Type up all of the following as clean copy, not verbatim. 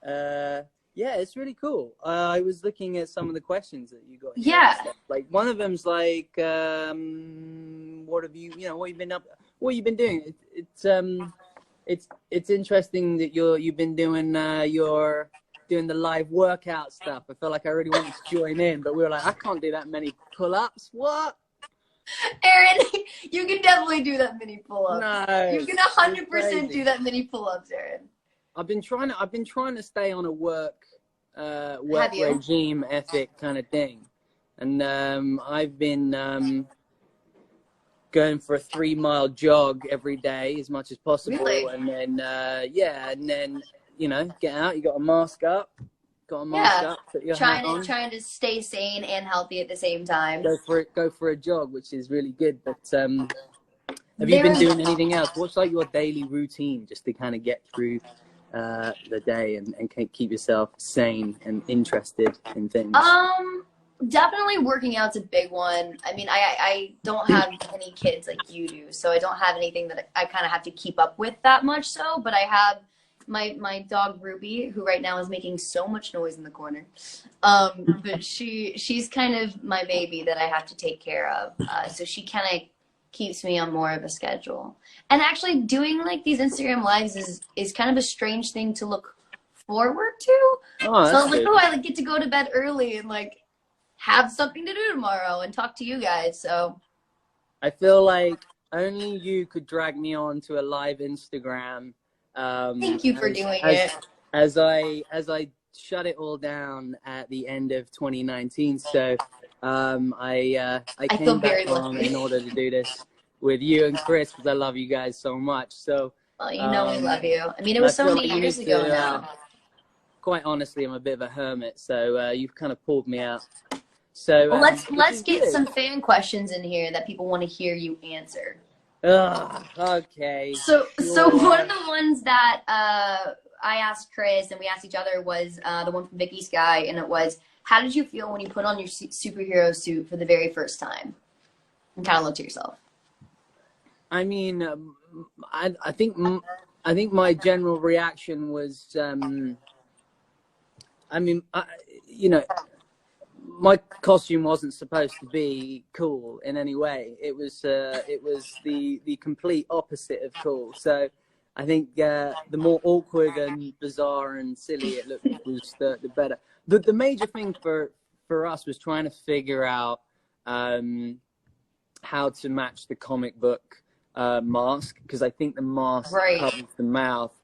Yeah, it's really cool. I was looking at some of the questions that you got. Yeah. Like one of them's like, what have you been doing? It's interesting that you've been doing doing the live workout stuff. I felt like I really wanted to join in, but we were like, I can't do that many pull-ups. What? Aaron, you can definitely do that many pull-ups. No, you can 100% do that many pull-ups, Aaron. I've been trying to stay on a work regime ethic kind of thing, and I've been going for a 3-mile jog every day as much as possible. Really? And then and then get out. You got a mask up. Put your hat on. Trying to stay sane and healthy at the same time. Go for a jog, which is really good. But have you been doing anything else? What's like your daily routine just to kind of get through the day and keep yourself sane and interested in things? Definitely working out's a big one. I mean, I don't have any kids like you do, so I don't have anything that I kind of have to keep up with that much so, but I have my dog Ruby, who right now is making so much noise in the corner. But she's kind of my baby that I have to take care of. So she kind of keeps me on more of a schedule. And actually doing like these Instagram lives is kind of a strange thing to look forward to. Oh, so I was like, I like get to go to bed early and like have something to do tomorrow and talk to you guys. So I feel like only you could drag me on to a live Instagram. Thank you for doing it. As I shut it all down at the end of 2019, so I came back on in order to do this with you and Chris because I love you guys so much. So well, we love you. I mean, it was so many years ago now. Quite honestly, I'm a bit of a hermit, so you've kind of pulled me out. So well, let's get some fan questions in here that people want to hear you answer. Okay. So one of the ones that I asked Chris and we asked each other was the one from Vicky Sky, and it was, how did you feel when you put on your superhero suit for the very first time? And kind of looked at yourself. I mean, I think my general reaction was, my costume wasn't supposed to be cool in any way. It was the complete opposite of cool. So I think the more awkward and bizarre and silly it looked was the better. The major thing for us was trying to figure out how to match the comic book mask, because I think the mask covers the mouth,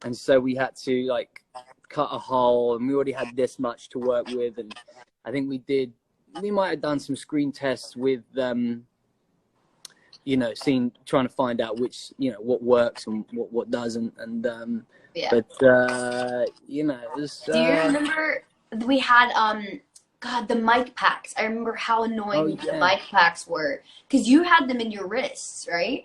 and so we had to like cut a hole, and we already had this much to work with, and I think we might have done some screen tests with, trying to find out which, what works and what doesn't. And, it was, do you remember we had, the mic packs? I remember how annoying the mic packs were, because you had them in your wrists, right?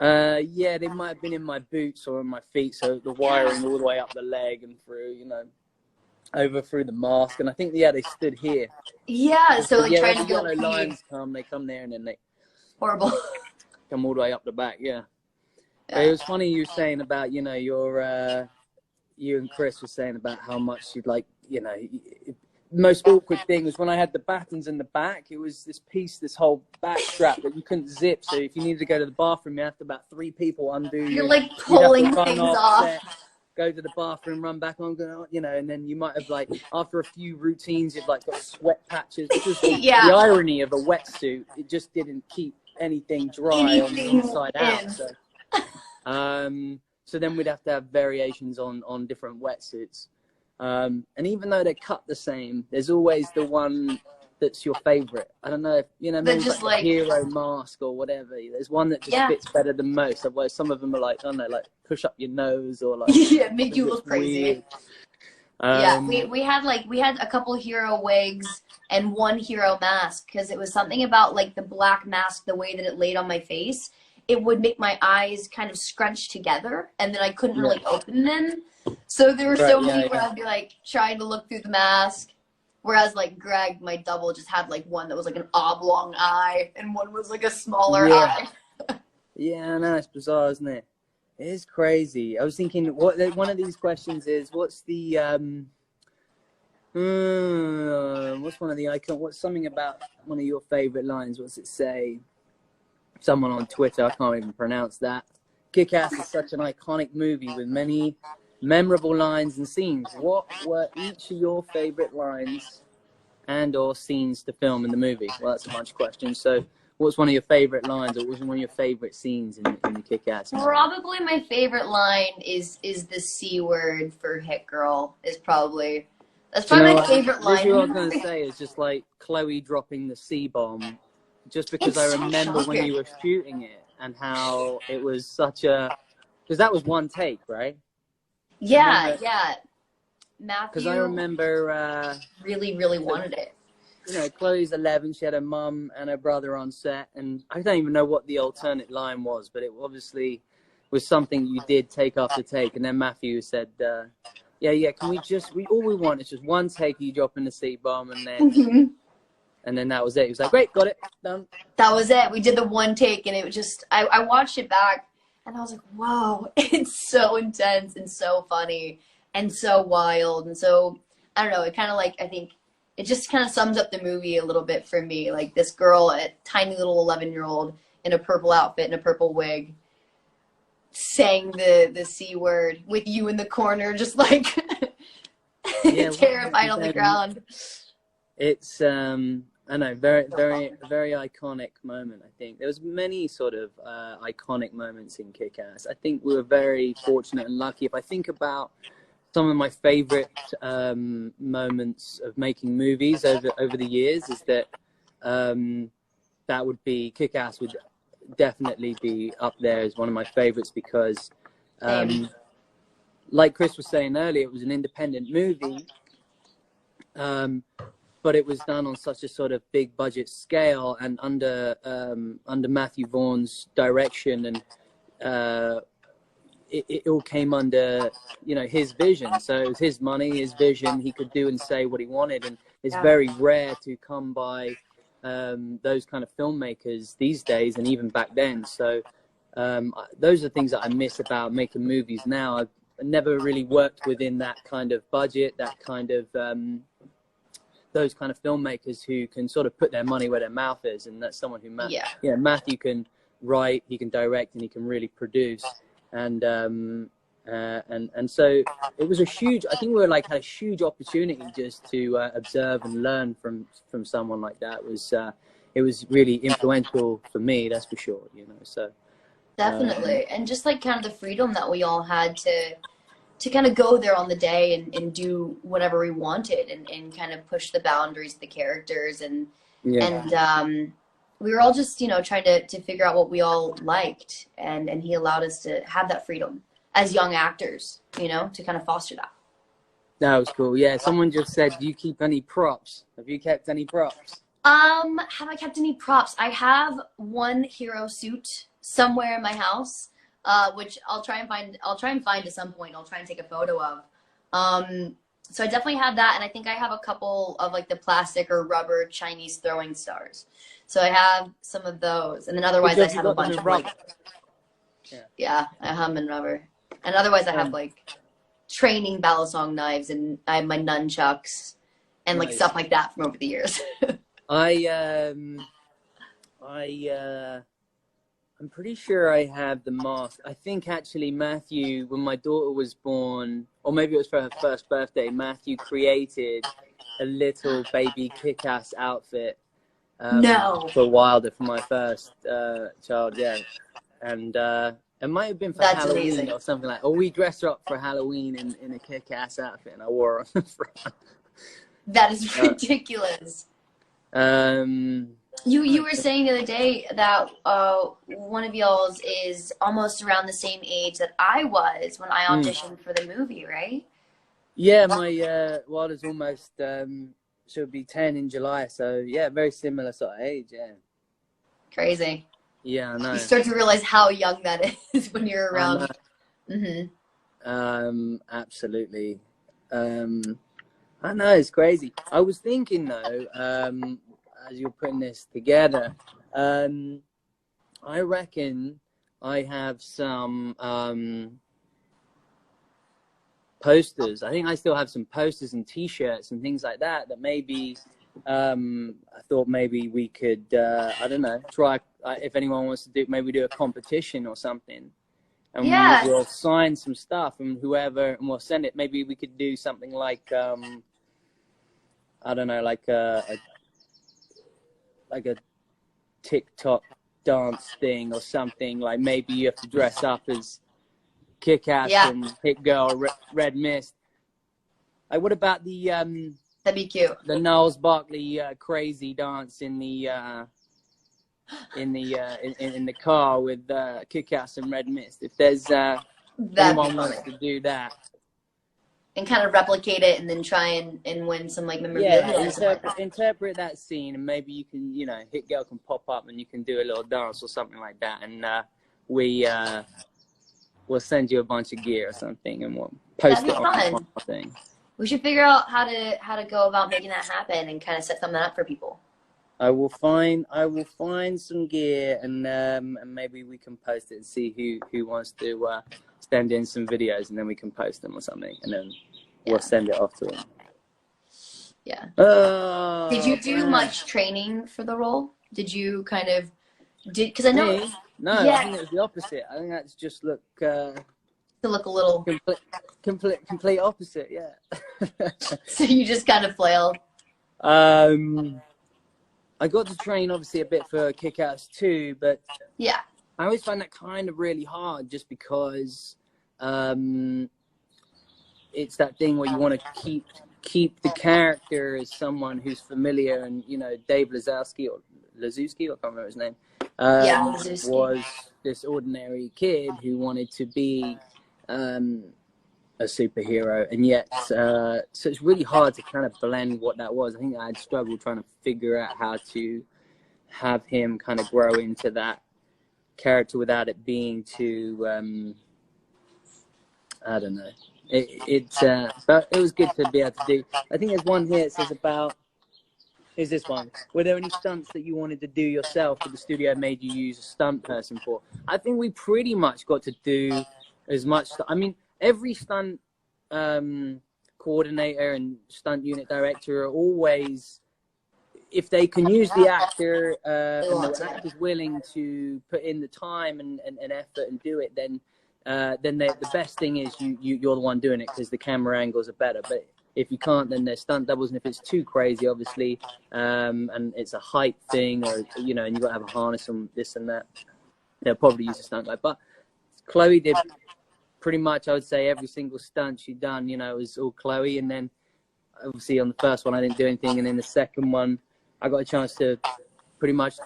Yeah, they might have been in my boots or in my feet. So the wiring all the way up the leg and through, over through the mask, and I think they stood here. Yeah, so like trying to go. Yellow lines come there, and then they horrible come all the way up the back. Yeah. It was funny you saying about you and Chris were saying about how much you'd like the most awkward thing was when I had the battens in the back. It was this whole back strap that you couldn't zip. So if you needed to go to the bathroom, you have to about 3 people undo. You're like pulling things off. Go to the bathroom, run back on, and then you might have after a few routines, you've got sweat patches. It's just the irony of a wetsuit. It just didn't keep anything dry on the inside out. So then we'd have to have variations on different wetsuits. And even though they're cut the same, there's always the one that's your favorite. I don't know if maybe just like a hero mask or whatever. There's one that just fits better than most. Otherwise, some of them are like, I don't know, like push up your nose or like make you look crazy. We had a couple hero wigs and one hero mask, because it was something about like the black mask, the way that it laid on my face, it would make my eyes kind of scrunch together, and then I couldn't really open them. So there were so many where I'd be like trying to look through the mask. Whereas, like, Greg, my double, just had, like, one that was, like, an oblong eye, and one was, like, a smaller eye. Yeah, I know, it's bizarre, isn't it? It is crazy. I was thinking, what one of these questions is, what's the what's one of the what's something about one of your favorite lines? What's it say? Someone on Twitter, I can't even pronounce that. Kick-Ass is such an iconic movie with many memorable lines and scenes. What were each of your favorite lines and or scenes to film in the movie? Well, that's a bunch of questions. So what's one of your favorite lines, or what's one of your favorite scenes in the Kick-Ass movie? Probably my favorite line is the C word for Hit Girl. That's probably my favorite line. What I was going to say is just like Chloe dropping the C-bomb, just because I remember when you were shooting it and how it was such a, because that was one take, right? Yeah, Matthew. Because I remember really wanted it. You know, Chloe's 11. She had her mum and her brother on set, and I don't even know what the alternate line was, but it obviously was something you did take after take. And then Matthew said, "Yeah, can all we want is just one take of you dropping the C-bomb, and then." And then that was it. He was like, "Great, got it, done." That was it. We did the one take, and it was just, I watched it back, and I was like, wow, it's so intense and so funny and so wild. And so, I don't know, it kind of like, I think, it just kind of sums up the movie a little bit for me. Like this girl, a tiny little 11-year-old in a purple outfit and a purple wig, saying the C word with you in the corner, just like terrified on the ground. It's I know, very iconic moment. I think there was many sort of iconic moments in Kick-Ass. I think we were very fortunate and lucky. If I think about some of my favorite moments of making movies over the years, is that that would be Kick-Ass would definitely be up there as one of my favorites, because like Chris was saying earlier, it was an independent movie. But it was done on such a sort of big budget scale and under Matthew Vaughn's direction, and it all came under, you know, his vision. So it was his money, his vision. He could do and say what he wanted, and it's very rare to come by those kind of filmmakers these days, and even back then. So those are things that I miss about making movies now. I've never really worked within that kind of budget, that kind of those kind of filmmakers who can sort of put their money where their mouth is, and that's someone who Matthew can write, he can direct, and he can really produce, and so it was a huge, I think we were had a huge opportunity just to observe and learn from someone like that. It was really influential for me, that's for sure, you know. So definitely, and just like kind of the freedom that we all had to kind of go there on the day and do whatever we wanted, and kind of push the boundaries of the characters, and we were all just, you know, trying to figure out what we all liked, and he allowed us to have that freedom as young actors, you know, to kind of foster that. That was cool. Yeah, someone just said, do you keep any props? Have you kept any props? Have I kept any props? I have one hero suit somewhere in my house, which I'll try and find at some point. I'll try and take a photo of. So I definitely have that, and I think I have a couple of like the plastic or rubber Chinese throwing stars. So I have some of those, and then otherwise I have a bunch of rubber. Yeah, I have them in rubber, and otherwise I have like training balisong knives, and I have my nunchucks and like stuff like that from over the years. I'm pretty sure I have the mask. I think actually Matthew, when my daughter was born, or maybe it was for her first birthday, Matthew created a little baby Kick-Ass outfit for Wilder, for my first child, and it might have been for Halloween or something like that. Or we dressed her up for Halloween in a Kick-Ass outfit, and I wore her on the front. That is ridiculous. You were saying the other day that one of y'all's is almost around the same age that I was when I auditioned for the movie, right? Yeah, my Wilder's almost she'll be 10 in July, so yeah, very similar sort of age, yeah. Crazy. Yeah, I know. You start to realize how young that is when you're around. Absolutely. I know, it's crazy. I was thinking though, as you're putting this together, I reckon I have some posters. I think I still have some posters and T-shirts and things like that. That maybe I thought maybe we could I don't know, try if anyone wants to maybe do a competition or something. And we'll sign some stuff, and whoever, and we'll send it. Maybe we could do something like I don't know, like a TikTok dance thing or something. Like maybe you have to dress up as Kick-Ass and Hit Girl, Red Mist. Like, what about the that'd be cute. The Niles Barkley crazy dance in the car with Kick-Ass and Red Mist? If there's anyone wants to do that. And kind of replicate it, and then try and win some like memorabilia. Yeah, interpret that scene, and maybe you can, you know, Hit Girl can pop up, and you can do a little dance or something like that, and we'll send you a bunch of gear or something, and we'll post it on our thing. We should figure out how to go about making that happen, and kind of set something up for people. I will find some gear, and maybe we can post it and see who wants to send in some videos, and then we can post them or something, and then we'll send it off to them. Yeah. Did you do much training for the role? Did you kind of because I know no, I think it was the opposite. I think that's just look to look a little complete opposite. Yeah. So you just kind of flailed. I got to train obviously a bit for Kick-Ass too, but yeah, I always find that kind of really hard, just because it's that thing where you want to keep the character as someone who's familiar, and you know, Dave Lazowski, I can't remember his name, was this ordinary kid who wanted to be a superhero, and yet so it's really hard to kind of blend what that was. I think I'd struggled trying to figure out how to have him kind of grow into that character without it being too I don't know. But it was good to be able to do. I think there's one here that says about, is this one, were there any stunts that you wanted to do yourself that the studio made you use a stunt person for? I think we pretty much got to do as much. I mean, every stunt coordinator and stunt unit director are always, if they can use the actor and the actor's willing to put in the time and effort and do it, then the best thing is you're the one doing it, because the camera angles are better. But if you can't, then there's stunt doubles, and if it's too crazy, obviously, and it's a height thing, or you know, and you got to have a harness and this and that, they'll probably use a stunt guy. But Chloe did pretty much, I would say, every single stunt she'd done, you know, it was all Chloe. And then obviously on the first one I didn't do anything, and then the second one I got a chance to pretty much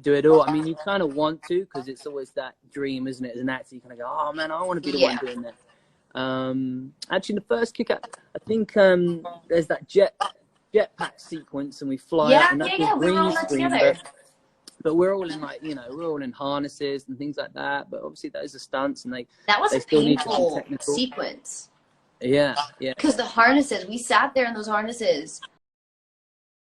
do it all. I mean, you kind of want to, because it's always that dream, isn't it? As an actor, you kind of go, oh man, I want to be the one doing that. Actually, the first Kick-Ass, I think there's that jetpack sequence, and we fly out, and that's green screen. But we're all in, like, you know, we're all in harnesses and things like that. But obviously those are stunts, and that was they a still need to be painful technical sequence. Yeah. Because the harnesses, we sat there in those harnesses